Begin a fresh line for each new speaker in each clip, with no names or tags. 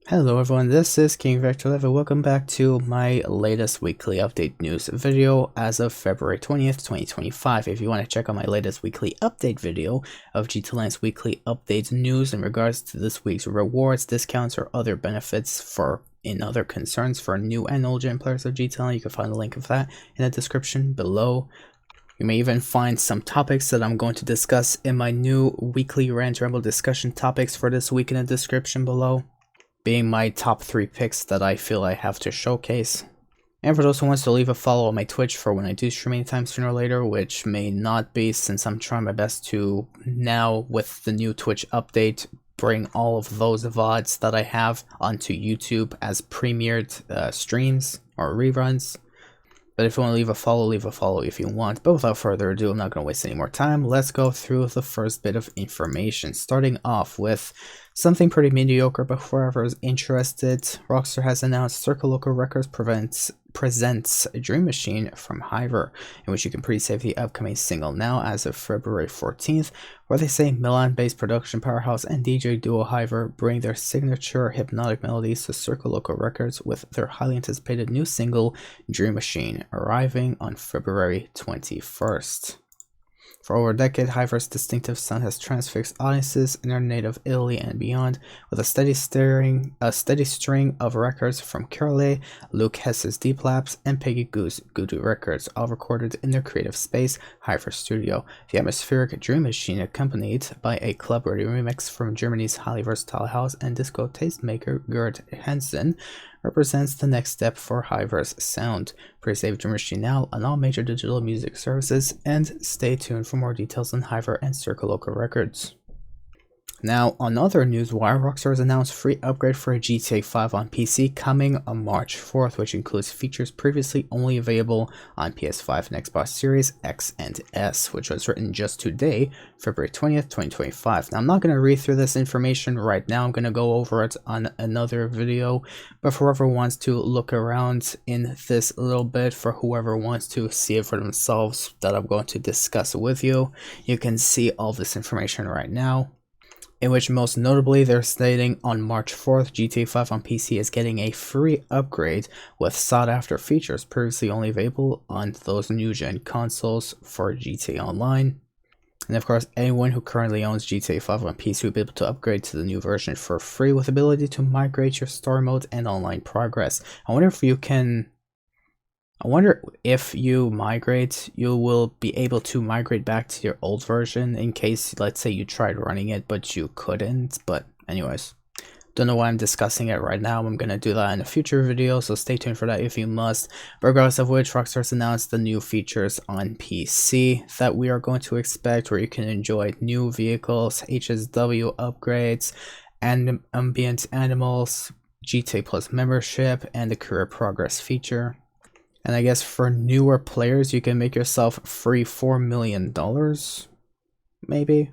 Hello everyone, this is King Vector Level. Welcome back to my latest weekly update news video as of February 20th, 2025. If you want to check out my latest weekly update video of GTLand's weekly updates news in regards to this week's rewards, discounts, or other benefits in other concerns for new and old gen players of GTLand, you can find the link of that in the description below. You may even find some topics that I'm going to discuss in my new weekly rant ramble discussion topics for this week in the description below, being my top 3 picks that I feel I have to showcase. And for those who wants to leave a follow on my Twitch for when I do stream anytime sooner or later, which may not be since I'm trying my best to now with the new Twitch update bring all of those VODs that I have onto YouTube as premiered streams or reruns. But if you want to leave a follow if you want. But without further ado, I'm not going to waste any more time. Let's go through the first bit of information. Starting off with something pretty mediocre, but for whoever is interested, Rockstar has announced Circle Local Records presents a Dream Machine from FiveM, in which you can pre-save the upcoming single now as of February 14th, where they say Milan-based production powerhouse and DJ duo FiveM bring their signature hypnotic melodies to Circle Local Records with their highly anticipated new single, Dream Machine, arriving on February 21st. For over a decade, FiveM's distinctive sound has transfixed audiences in their native Italy and beyond, with a steady string of records from Curale, Luke Hess's Deep Labs, and Peggy Goo's Voodoo Records, all recorded in their creative space, FiveM Studio. The atmospheric Dream Machine, accompanied by a club-ready remix from Germany's highly versatile house and disco tastemaker Gerd Hansen, represents the next step for FiveM's sound. Pre-save Dream Machine now on all major digital music services, and stay tuned for more details on FiveM and Circle Local Records. Now, on other news wire, Rockstar has announced free upgrade for a GTA 5 on PC coming on March 4th, which includes features previously only available on PS5 and Xbox Series X and S, which was written just today, February 20th, 2025. Now, I'm not going to read through this information right now. I'm going to go over it on another video, but for whoever wants to look around in this a little bit, for whoever wants to see it for themselves that I'm going to discuss with you, you can see all this information right now, in which most notably they're stating on March 4th, GTA 5 on PC is getting a free upgrade with sought after features previously only available on those new gen consoles for GTA Online. And of course, anyone who currently owns GTA 5 on PC will be able to upgrade to the new version for free with the ability to migrate your story mode and online progress. I wonder if you migrate, you will be able to migrate back to your old version in case, let's say, you tried running it but you couldn't. But anyways, don't know why I'm discussing it right now. I'm going to do that in a future video, so stay tuned for that if you must. Regardless of which, Rockstar's announced the new features on PC that we are going to expect, where you can enjoy new vehicles, HSW upgrades, and ambient animals, GTA Plus membership, and the career progress feature. And I guess for newer players, you can make yourself free $4 million, maybe.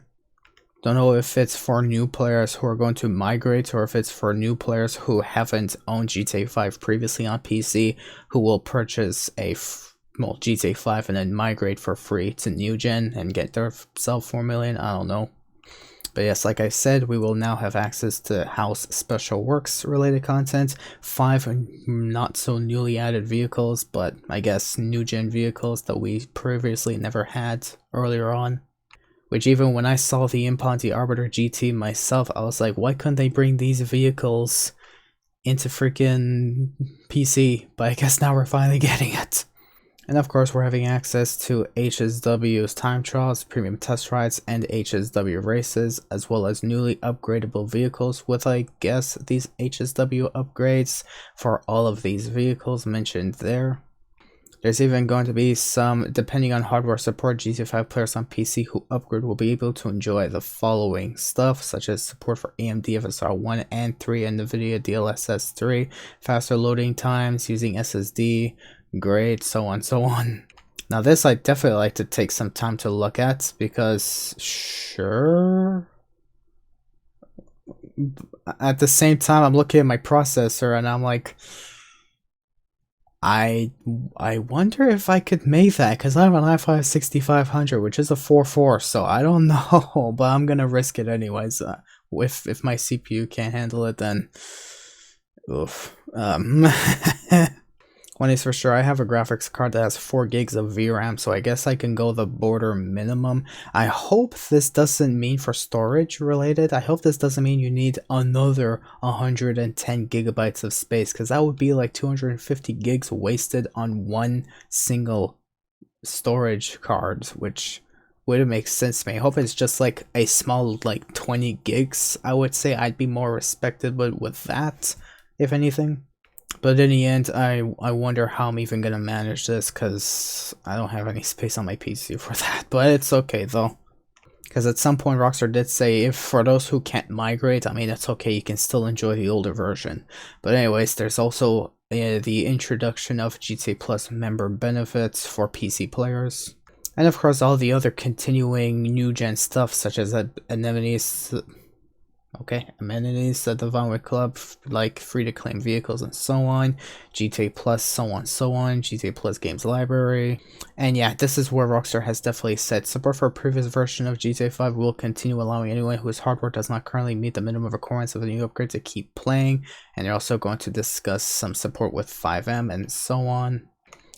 Don't know if it's for new players who are going to migrate, or if it's for new players who haven't owned GTA 5 previously on PC, who will purchase GTA 5 and then migrate for free to new gen and get themselves 4 million. I don't know. But yes, like I said, we will now have access to house special works related content, 5 not so newly added vehicles, but I guess new gen vehicles that we previously never had earlier on. Which, even when I saw the Imponti Arbiter GT myself, I was like, why couldn't they bring these vehicles into freaking PC? But I guess now we're finally getting it. And of course, we're having access to HSW's time trials, premium test rides, and HSW races, as well as newly upgradable vehicles with, I guess, these HSW upgrades for all of these vehicles mentioned there. There's even going to be some, depending on hardware support, GTA 5 players on PC who upgrade will be able to enjoy the following stuff, such as support for AMD FSR 1 and 3 and NVIDIA DLSS 3, faster loading times using SSD, great, so on, so on. Now this I definitely like to take some time to look at, because sure, at the same time I'm looking at my processor and I'm like, I wonder if I could make that, because I have an i5 6500, which is a 4.4, so I don't know, but I'm gonna risk it anyways. If my CPU can't handle it, then Oof. One is for sure, I have a graphics card that has 4 gigs of VRAM, so I guess I can go the border minimum. I hope this doesn't mean for storage related. I hope this doesn't mean you need another 110 gigabytes of space, because that would be like 250 gigs wasted on one single storage card, which wouldn't make sense to me. I hope it's just like a small, like 20 gigs. I would say I'd be more respected with that, if anything. But in the end, I wonder how I'm even gonna manage this, because I don't have any space on my PC for that. But it's okay though, because at some point Rockstar did say, if for those who can't migrate, I mean, it's okay, you can still enjoy the older version. But anyways, there's also the introduction of GTA Plus member benefits for PC players. And of course, all the other continuing new gen stuff, such as amenities, amenities at the Vinewood Club, like free to claim vehicles and so on, GTA Plus, so on, GTA Plus Games Library. And yeah, this is where Rockstar has definitely said support for a previous version of GTA 5 will continue, allowing anyone whose hardware does not currently meet the minimum requirements of the new upgrade to keep playing. And they're also going to discuss some support with FiveM and so on.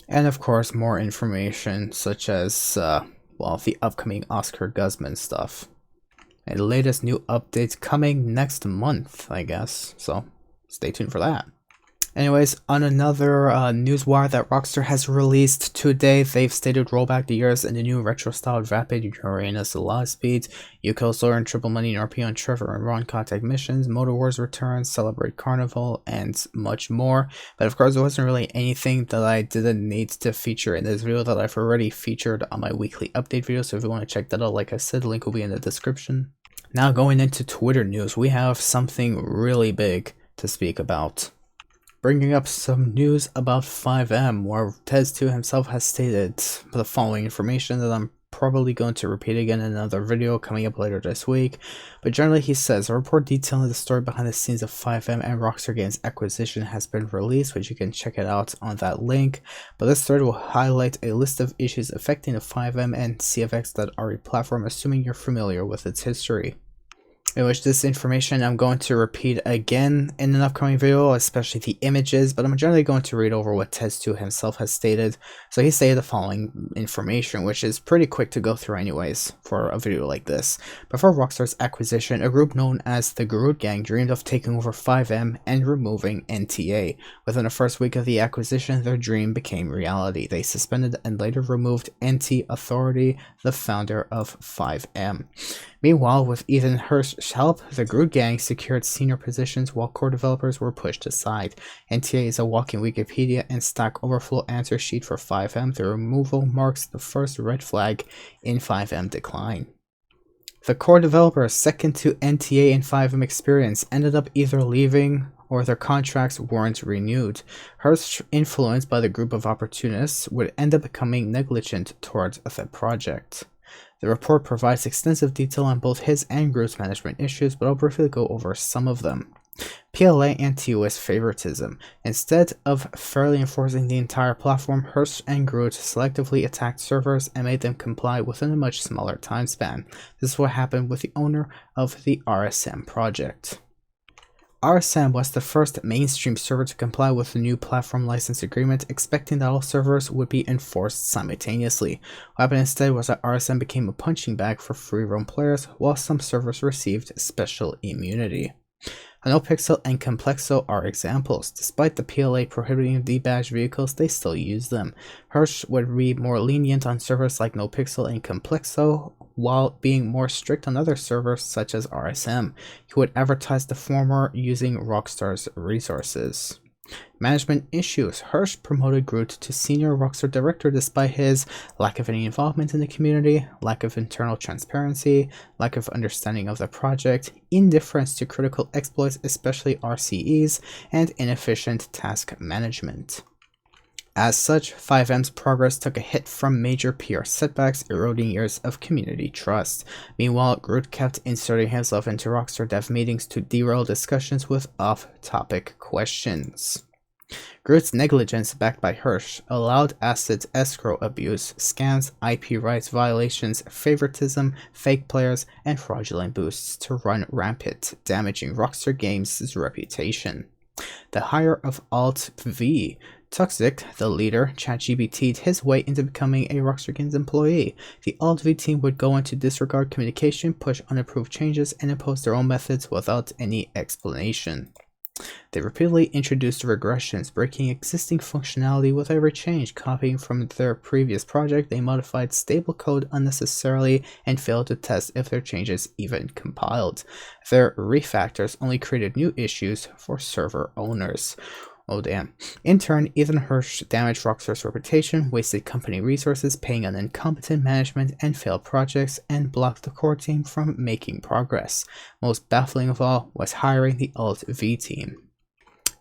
And of course, more information such as, well, the upcoming Oscar Guzman stuff. And the latest new updates coming next month, I guess. So stay tuned for that. Anyways, on another newswire that Rockstar has released today, they've stated rollback the years in the new retro-styled Vapid, Uranus, Law Speed, Yuko Solar and Triple Money, and RP on Trevor and Ron Contact Missions, Motor Wars Returns, Celebrate Carnival, and much more. But of course, there wasn't really anything that I didn't need to feature in this video that I've already featured on my weekly update video. So if you want to check that out, like I said, the link will be in the description. Now going into Twitter news, we have something really big to speak about. Bringing up some news about FiveM, where Tez2 himself has stated the following information that I'm probably going to repeat again in another video coming up later this week. But generally he says, a report detailing the story behind the scenes of FiveM and Rockstar Games acquisition has been released, which you can check it out on that link. But this thread will highlight a list of issues affecting the FiveM and CFX.RE platform, assuming you're familiar with its history. In which this information I'm going to repeat again in an upcoming video, especially the images, but I'm generally going to read over what Tez2 himself has stated. So he stated the following information, which is pretty quick to go through anyways for a video like this. Before Rockstar's acquisition, a group known as the Garud Gang dreamed of taking over FiveM and removing NTA. Within the first week of the acquisition, their dream became reality. They suspended and later removed NT Authority, the founder of FiveM. Meanwhile, with Ethan Hirsch's help, the Garud Gang secured senior positions while core developers were pushed aside. NTA is a walking Wikipedia and Stack Overflow answer sheet for FiveM. The removal marks the first red flag in FiveM decline. The core developers second to NTA and FiveM experience ended up either leaving or their contracts weren't renewed. Hirsch, influenced by the group of opportunists, would end up becoming negligent towards the project. The report provides extensive detail on both his and Garud's management issues, but I'll briefly go over some of them. PLA and TOS favoritism. Instead of fairly enforcing the entire platform, Hirsch and Garud selectively attacked servers and made them comply within a much smaller time span. This is what happened with the owner of the RSM project. RSM was the first mainstream server to comply with the new platform license agreement, expecting that all servers would be enforced simultaneously. What happened instead was that RSM became a punching bag for free roam players, while some servers received special immunity. NoPixel and Complexo are examples. Despite the PLA prohibiting debadged vehicles, they still use them. Hirsch would be more lenient on servers like NoPixel and Complexo, while being more strict on other servers such as RSM. He would advertise the former using Rockstar's resources. Management issues. Hirsch promoted Garud to senior Rockstar director despite his lack of any involvement in the community, lack of internal transparency, lack of understanding of the project, indifference to critical exploits, especially RCEs, and inefficient task management. As such, FiveM's progress took a hit from major PR setbacks, eroding years of community trust. Meanwhile, Garud kept inserting himself into Rockstar dev meetings to derail discussions with off-topic questions. Garud's negligence, backed by Hirsch, allowed asset escrow abuse, scams, IP rights violations, favoritism, fake players, and fraudulent boosts to run rampant, damaging Rockstar Games' reputation. the hire of Alt V. Toxic, the leader, ChatGPT'd his way into becoming a Rockstar Games employee. The Alt V team would go on to disregard communication, push unapproved changes, and impose their own methods without any explanation. They repeatedly introduced regressions, breaking existing functionality with every change. Copying from their previous project, they modified stable code unnecessarily and failed to test if their changes even compiled. Their refactors only created new issues for server owners. Oh damn. In turn, Ethan Hirsch damaged Rockstar's reputation, wasted company resources, paying on incompetent management and failed projects, and blocked the core team from making progress. Most baffling of all was hiring the Alt V team.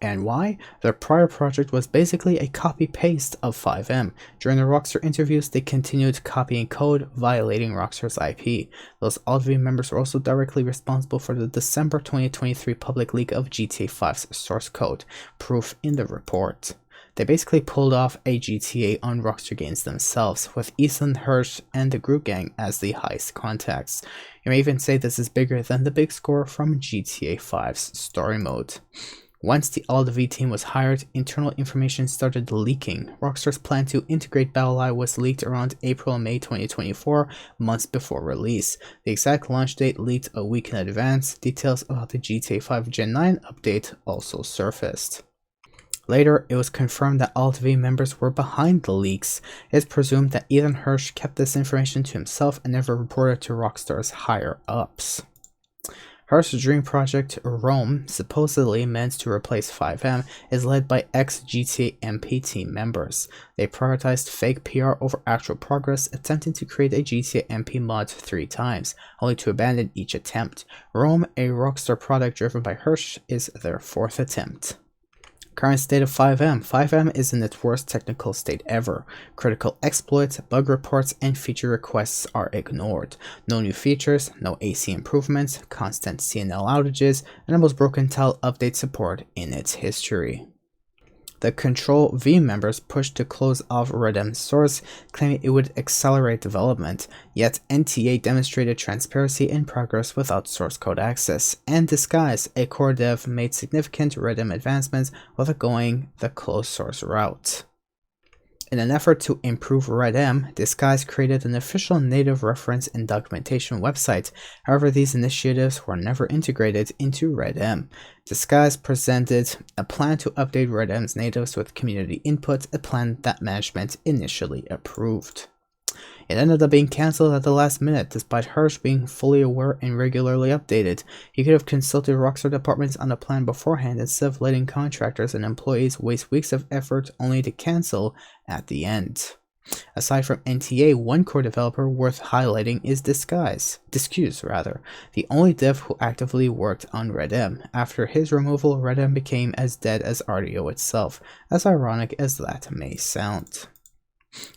And why? Their prior project was basically a copy-paste of FiveM. During the Rockstar interviews, they continued copying code, violating Rockstar's IP. Those Alt-V members were also directly responsible for the December 2023 public leak of GTA 5's source code, proof in the report. They basically pulled off a GTA on Rockstar Games themselves, with Ethan Hirsch and the Group Gang as the heist contacts. You may even say this is bigger than the big score from GTA 5's story mode. Once the Alt-V team was hired, internal information started leaking. Rockstar's plan to integrate BattleEye was leaked around April and May 2024, months before release. The exact launch date leaked a week in advance. Details about the GTA 5 Gen 9 update also surfaced. Later, it was confirmed that Alt-V members were behind the leaks. It's presumed that Ethan Hirsch kept this information to himself and never reported to Rockstar's higher-ups. Hirsch's dream project, Rome, supposedly meant to replace FiveM, is led by ex-GTA MP team members. They prioritized fake PR over actual progress, attempting to create a GTA MP mod 3 times, only to abandon each attempt. Rome, a Rockstar product driven by Hirsch, is their 4th attempt. Current state of FiveM. FiveM is in its worst technical state ever. Critical exploits, bug reports, and feature requests are ignored. No new features, no AC improvements, constant CNL outages, and the most broken tile update support in its history. The Control V members pushed to close off RedM's source, claiming it would accelerate development, yet NTA demonstrated transparency and progress without source code access, and Disguise, a core dev, made significant RedM advancements without going the closed source route. In an effort to improve RedM, Disguise created an official native reference and documentation website. However, these initiatives were never integrated into RedM. Disguise presented a plan to update RedM's natives with community input, a plan that management initially approved. It ended up being cancelled at the last minute, despite Hirsch being fully aware and regularly updated. He could have consulted Rockstar departments on the plan beforehand instead of letting contractors and employees waste weeks of effort only to cancel at the end. Aside from NTA, one core developer worth highlighting is Disguise, the only dev who actively worked on RedM. After his removal, RedM became as dead as RDO itself, as ironic as that may sound.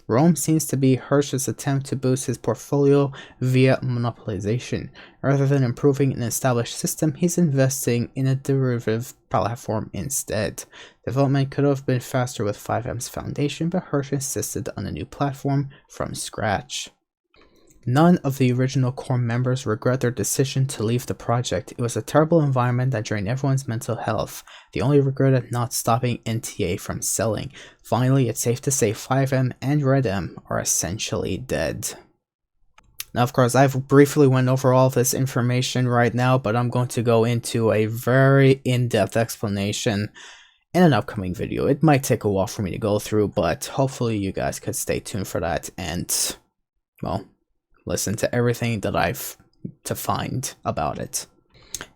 Rome seems to be Hirsch's attempt to boost his portfolio via monopolization. Rather than improving an established system, he's investing in a derivative platform instead. Development could have been faster with FiveM's foundation, but Hirsch insisted on a new platform from scratch. None of the original core members regret their decision to leave the project. It was a terrible environment that drained everyone's mental health. They only regretted not stopping NTA from selling. Finally, it's safe to say FiveM and RedM are essentially dead. Now, of course, I've briefly went over all this information right now, but I'm going to go into a very in-depth explanation in an upcoming video. It might take a while for me to go through, but hopefully you guys could stay tuned for that and, well, listen to everything that I've to find about it.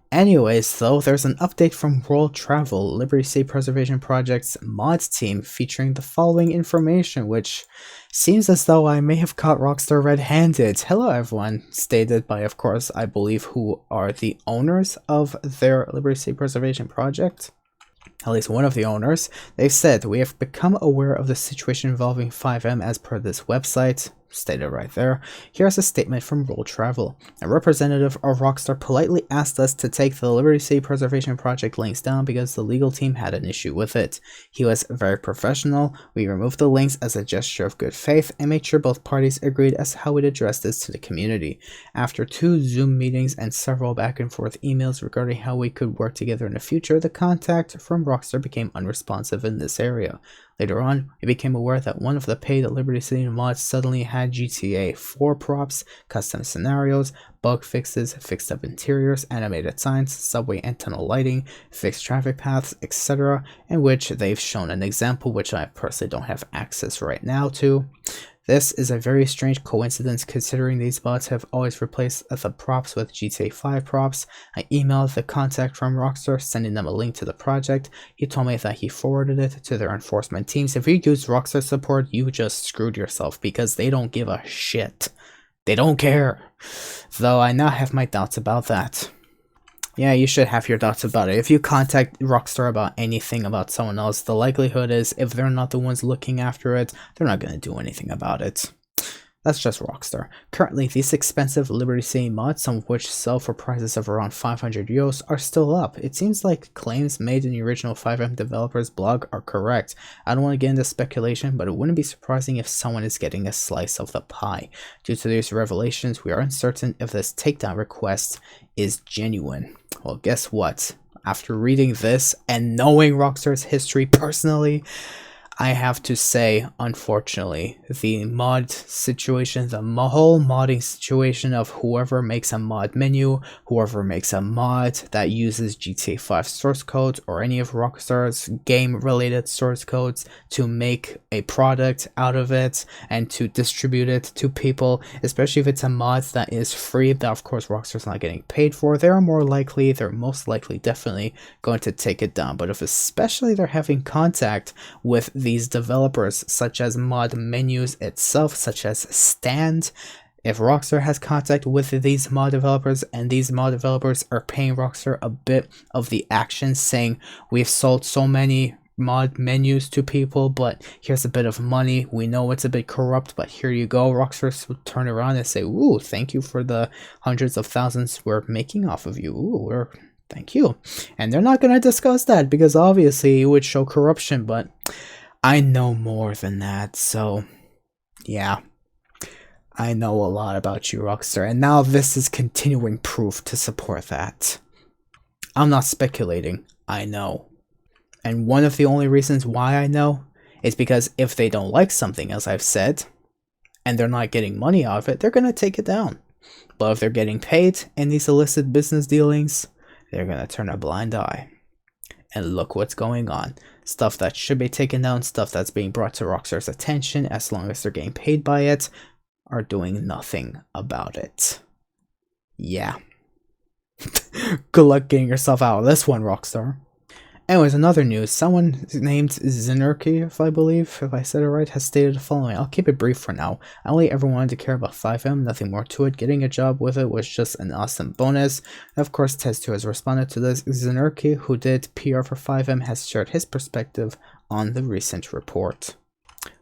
Anyways, though, there's an update from World Travel, Liberty State Preservation Project's mods team, featuring the following information, which seems as though I may have caught Rockstar red-handed. Hello everyone, stated by, of course, I believe who are the owners of their Liberty State Preservation Project. At least one of the owners. They've said, "We have become aware of the situation involving FiveM as per this website." Stated right there. Here's a statement from World Travel. A representative of Rockstar politely asked us to take the Liberty State Preservation Project links down because the legal team had an issue with it. He was very professional. We removed the links as a gesture of good faith and made sure both parties agreed as to how we'd address this to the community. After 2 Zoom meetings and several back and forth emails regarding how we could work together in the future, the contact from Rockstar became unresponsive in this area. Later on, we became aware that one of the paid Liberty City mods suddenly had GTA 4 props, custom scenarios, bug fixes, fixed up interiors, animated signs, subway and tunnel lighting, fixed traffic paths, etc., in which they've shown an example which I personally don't have access right now to. This is a very strange coincidence considering these mods have always replaced the props with GTA 5 props. I emailed the contact from Rockstar sending them a link to the project. He told me that he forwarded it to their enforcement teams. If you use Rockstar support, you just screwed yourself because they don't give a shit. They don't care. Though I now have my doubts about that. Yeah, you should have your doubts about it. If you contact Rockstar about anything about someone else, the likelihood is if they're not the ones looking after it, they're not going to do anything about it. That's just Rockstar. Currently, these expensive Liberty City mods, some of which sell for prices of around 500 euros, are still up. It seems like claims made in the original FiveM developers blog are correct. I don't want to get into speculation, but it wouldn't be surprising if someone is getting a slice of the pie. Due to these revelations, we are uncertain if this takedown request is genuine. Well, guess what? After reading this and knowing Rockstar's history personally, I have to say, unfortunately, the mod situation, the whole modding situation of whoever makes a mod menu, whoever makes a mod that uses GTA 5 source codes or any of Rockstar's game-related source codes to make a product out of it and to distribute it to people, especially if it's a mod that is free, that of course Rockstar's not getting paid for, they're most likely definitely going to take it down. But if especially they're having contact with these developers, such as mod menus itself, such as stand, if Rockstar has contact with these mod developers and these mod developers are paying Rockstar a bit of the action saying we've sold so many mod menus to people, but here's a bit of money, we know it's a bit corrupt, but here you go, Rockstar would turn around and say, ooh, thank you for the hundreds of thousands we're making off of you. Ooh, thank you. And they're not going to discuss that because obviously it would show corruption, but I know more than that, so yeah, I know a lot about you, Rockstar, and now this is continuing proof to support that. I'm not speculating, I know. And one of the only reasons why I know is because if they don't like something, as I've said, and they're not getting money out of it, they're going to take it down. But if they're getting paid in these illicit business dealings, they're going to turn a blind eye. And look what's going on. Stuff that should be taken down, stuff that's being brought to Rockstar's attention, as long as they're getting paid by it, are doing nothing about it. Yeah. Good luck getting yourself out of this one, Rockstar. Anyways, another news. Someone named Zinurki, if I said it right, has stated the following. I'll keep it brief for now. I only ever wanted to care about FiveM, nothing more to it. Getting a job with it was just an awesome bonus. And of course, Tez2 has responded to this. Zinurki, who did PR for FiveM, has shared his perspective on the recent report.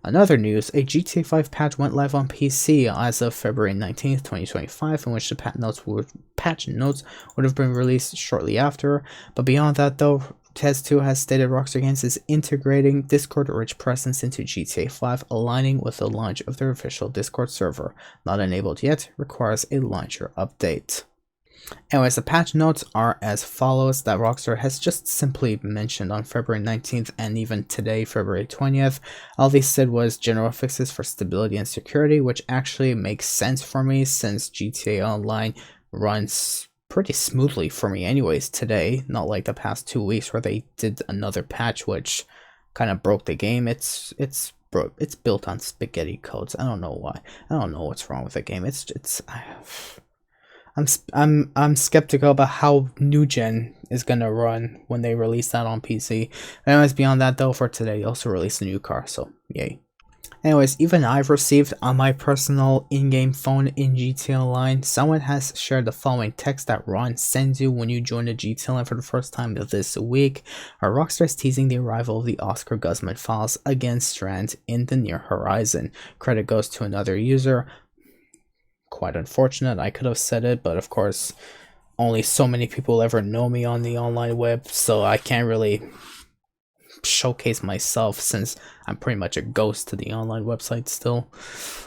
Another news, a GTA 5 patch went live on PC as of February 19th, 2025, in which the patch notes would have been released shortly after. But beyond that though, Tez2 has stated Rockstar Games is integrating Discord-rich presence into GTA 5, aligning with the launch of their official Discord server. Not enabled yet, requires a launcher update. Anyways, the patch notes are as follows that Rockstar has just simply mentioned on February 19th and even today, February 20th. All they said was general fixes for stability and security, which actually makes sense for me since GTA Online runs pretty smoothly for me anyways today, not like the past 2 weeks where they did another patch which kind of broke the game. It's built on spaghetti codes. I don't know why. I don't know what's wrong with the game. I'm skeptical about how new gen is gonna run when they release that on PC. Anyways, beyond that though, for today, they also released a new car, so yay. Anyways, even I've received on my personal in-game phone in GTA Online, someone has shared the following text that Ron sends you when you join the GTA Online for the first time this week. Our Rockstar is teasing the arrival of the Oscar Guzman files against Strand in the near horizon. Credit goes to another user. Quite unfortunate, I could have said it, but of course, only so many people ever know me on the online web, so I can't really showcase myself, since I'm pretty much a ghost to the online website still.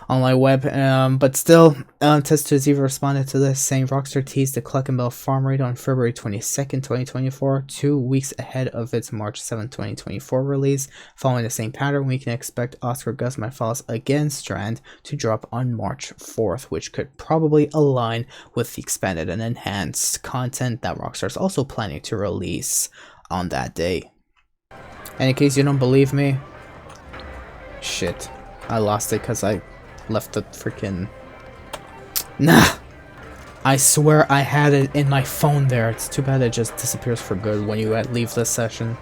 Online web, but still, Test2 has even responded to this, saying Rockstar teased the Cluckenbell farm raid on February 22nd, 2024, 2 weeks ahead of its March 7, 2024 release. Following the same pattern, we can expect Oscar Gus Files again Strand to drop on March 4th, which could probably align with the expanded and enhanced content that Rockstar is also planning to release on that day. And in case you don't believe me, shit, I lost it because I left the freaking... Nah! I swear I had it in my phone there. It's too bad it just disappears for good when you leave this session.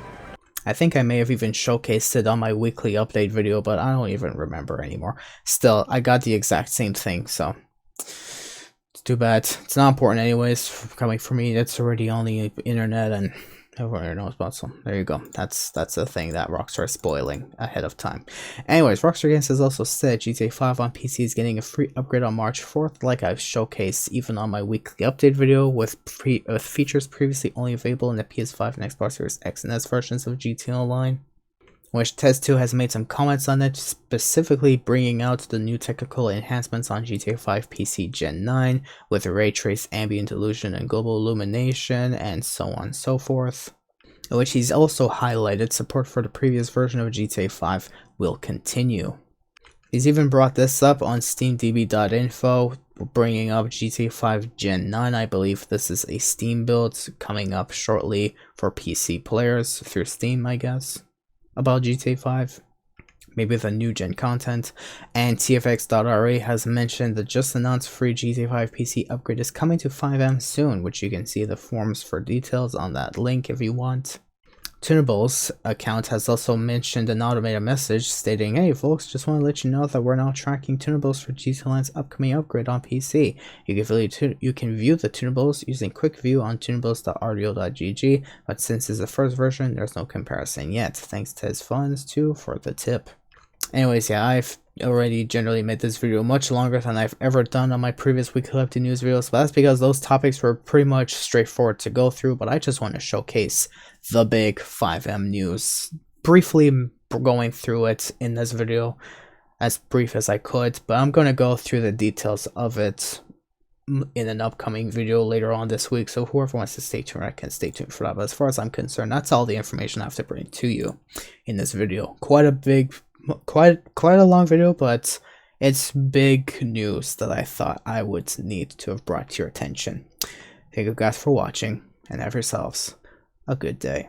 I think I may have even showcased it on my weekly update video, but I don't even remember anymore. Still, I got the exact same thing, so... It's too bad. It's not important anyways. Coming from me, it's already on the internet and... everyone knows about, so there you go. That's the thing that Rockstar is spoiling ahead of time. Anyways, Rockstar Games has also said GTA 5 on PC is getting a free upgrade on March 4th, like I've showcased even on my weekly update video, with features previously only available in the PS5 and Xbox Series X and S versions of GTA Online. Which Test2 has made some comments on it, specifically bringing out the new technical enhancements on GTA 5 PC Gen 9 with ray trace, ambient illusion, and global illumination, and so on and so forth. In which he's also highlighted support for the previous version of GTA 5 will continue. He's even brought this up on steamdb.info, bringing up GTA 5 Gen 9. I believe this is a Steam build coming up shortly for PC players through Steam, I guess. About GTA 5, maybe the new gen content. And TFX.RA has mentioned the just announced free GTA 5 PC upgrade is coming to FiveM soon, which you can see the forms for details on that link if you want. Tunables account has also mentioned an automated message stating, "Hey folks, just want to let you know that we're now tracking tunables for GTA Online's upcoming upgrade on PC. You can view the tunables using quick view on tunables.rdo.gg, but since it's the first version, there's no comparison yet. Thanks to his funds too for the tip." Anyways, yeah, I've already generally made this video much longer than I've ever done on my previous weekly update news videos, but that's because those topics were pretty much straightforward to go through, but I just want to showcase the big FiveM news, briefly going through it in this video, as brief as I could, but I'm going to go through the details of it in an upcoming video later on this week, so whoever wants to stay tuned, I can stay tuned for that. But as far as I'm concerned, that's all the information I have to bring to you in this video. Quite a long video, but it's big news that I thought I would need to have brought to your attention. Thank you guys for watching, and have yourselves a good day.